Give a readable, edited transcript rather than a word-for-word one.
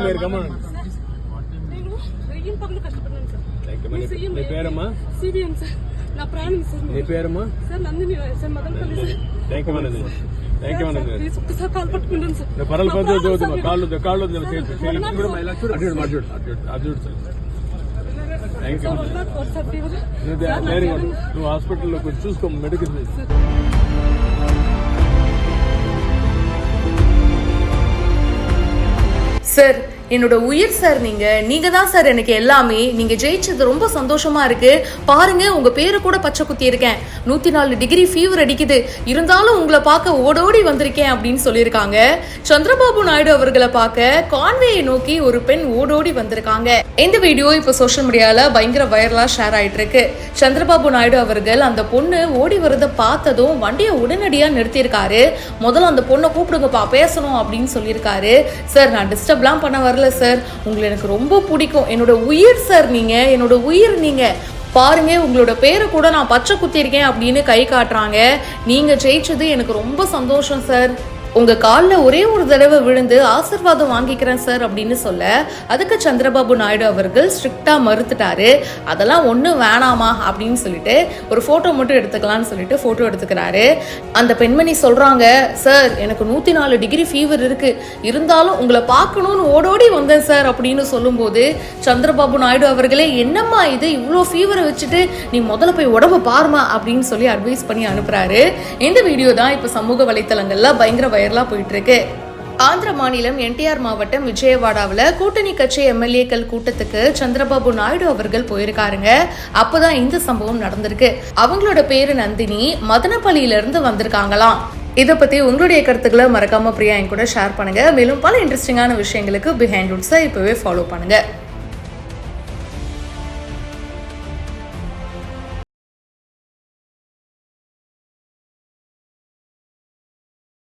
మీరు కమన్ నీ పేరమ్మా నా ప్రాణం సార్. నీ పేరమ్మా sir Nandini sir Madanapalle sir. Thank you madam. Thank you madam. ఒక్కసారి కాల్ పట్టుకుంటాను సార్. పరల పద్ధతి కాళ్ళు అర్జుడు సార్. Thank you. నువ్వు హాస్పిటల్లో కొంచెం చూసుకో మెడికల్. சார் என்னோட உயிர் சார். நீங்க தான் சார் எனக்கு எல்லாமே. நீங்க ஜெயிச்சது ரொம்ப சந்தோஷமா இருக்கு. பாருங்க உங்க பேரு கூட பச்சை குத்தி இருக்கேன். 104 டிகிரி ஃபீவர் அடிக்குது, இருந்தாலும் உங்களை பார்க்க ஓடோடி வந்திருக்கேன் அப்படின்னு சொல்லியிருக்காங்க. சந்திரபாபு நாயுடு அவர்களை பார்க்க கான்வேயை நோக்கி ஒரு பெண் ஓடோடி வந்திருக்காங்க. இந்த வீடியோ இப்ப சோசியல் மீடியால பயங்கர வைரலா ஷேர் ஆயிட்டு இருக்கு. சந்திரபாபு நாயுடு அவர்கள் அந்த பொண்ணு ஓடி வரத பார்த்ததும் வண்டியை உடனடியா நிறுத்தியிருக்காரு. முதல்ல அந்த பொண்ணை கூப்பிடுங்கப்பா பேசணும் அப்படின்னு சொல்லியிருக்காரு. சார் நான் டிஸ்டர்ப்லாம் பண்ண வரல சார், உங்களை எனக்கு ரொம்ப பிடிக்கும், என்னோட உயிர் சார், நீங்க என்னோட உயிர். நீங்க பாருங்க உங்களோட பேரை கூட நான் பச்சை குத்திருக்கேன் அப்படின்னு கை காட்டுறாங்க. நீங்க ஜெயிச்சது எனக்கு ரொம்ப சந்தோஷம் சார். உங்க காலில் ஒரே ஒரு தடவை விழுந்து ஆசீர்வாதம் வாங்கிக்கிறேன் சார் அப்படின்னு சொல்ல, அதுக்கு சந்திரபாபு நாயுடு அவர்கள் ஸ்ட்ரிக்டா மறுத்துட்டாரு. அதெல்லாம் ஒன்றும் வேணாமா அப்படின்னு சொல்லிட்டு ஒரு போட்டோ மட்டும் எடுத்துக்கலாம்னு சொல்லிட்டு போட்டோ எடுத்துக்கிறாரு. அந்த பெண்மணி சொல்றாங்க, சார் எனக்கு 104 டிகிரி ஃபீவர் இருக்கு, இருந்தாலும் உங்களை பார்க்கணும்னு ஓடோடி வந்தேன் சார் அப்படின்னு சொல்லும்போது, சந்திரபாபு நாயுடு அவர்களே என்னம்மா இது, இவ்வளோ ஃபீவரை வச்சுட்டு நீ முதல்ல போய் உடம்பு பாருமா அப்படின்னு சொல்லி அட்வைஸ் பண்ணி அனுப்புறாரு. இந்த வீடியோ தான் இப்ப சமூக வலைத்தளங்கள்ல பயங்கர வைரலா போயிட்டு இருக்கு. ஆந்திர மாநிலம் என்டிஆர் மாவட்டம் விஜயவாடாவில் கூட்டணி கட்சி எம்எல்ஏக்கள் கூட்டத்துக்கு சந்திரபாபு நாயுடு அவர்கள் போயிருக்காருங்க. அப்பதான் இந்த சம்பவம் நடந்திருக்கு. அவங்களோட பேரு நந்தினி, மதனப்பள்ளியில இருந்து வந்திருக்காங்களாம். இதை பத்தி உங்களுடைய கருத்துக்களை மறக்காம பிரியா என் கூட ஷேர் பண்ணுங்க. மேலும் பல இன்ட்ரெஸ்டிங்கான விஷயங்களுக்கு பிஹைண்ட் ரூட்ஸை இப்பவே ஃபாலோ பண்ணுங்க.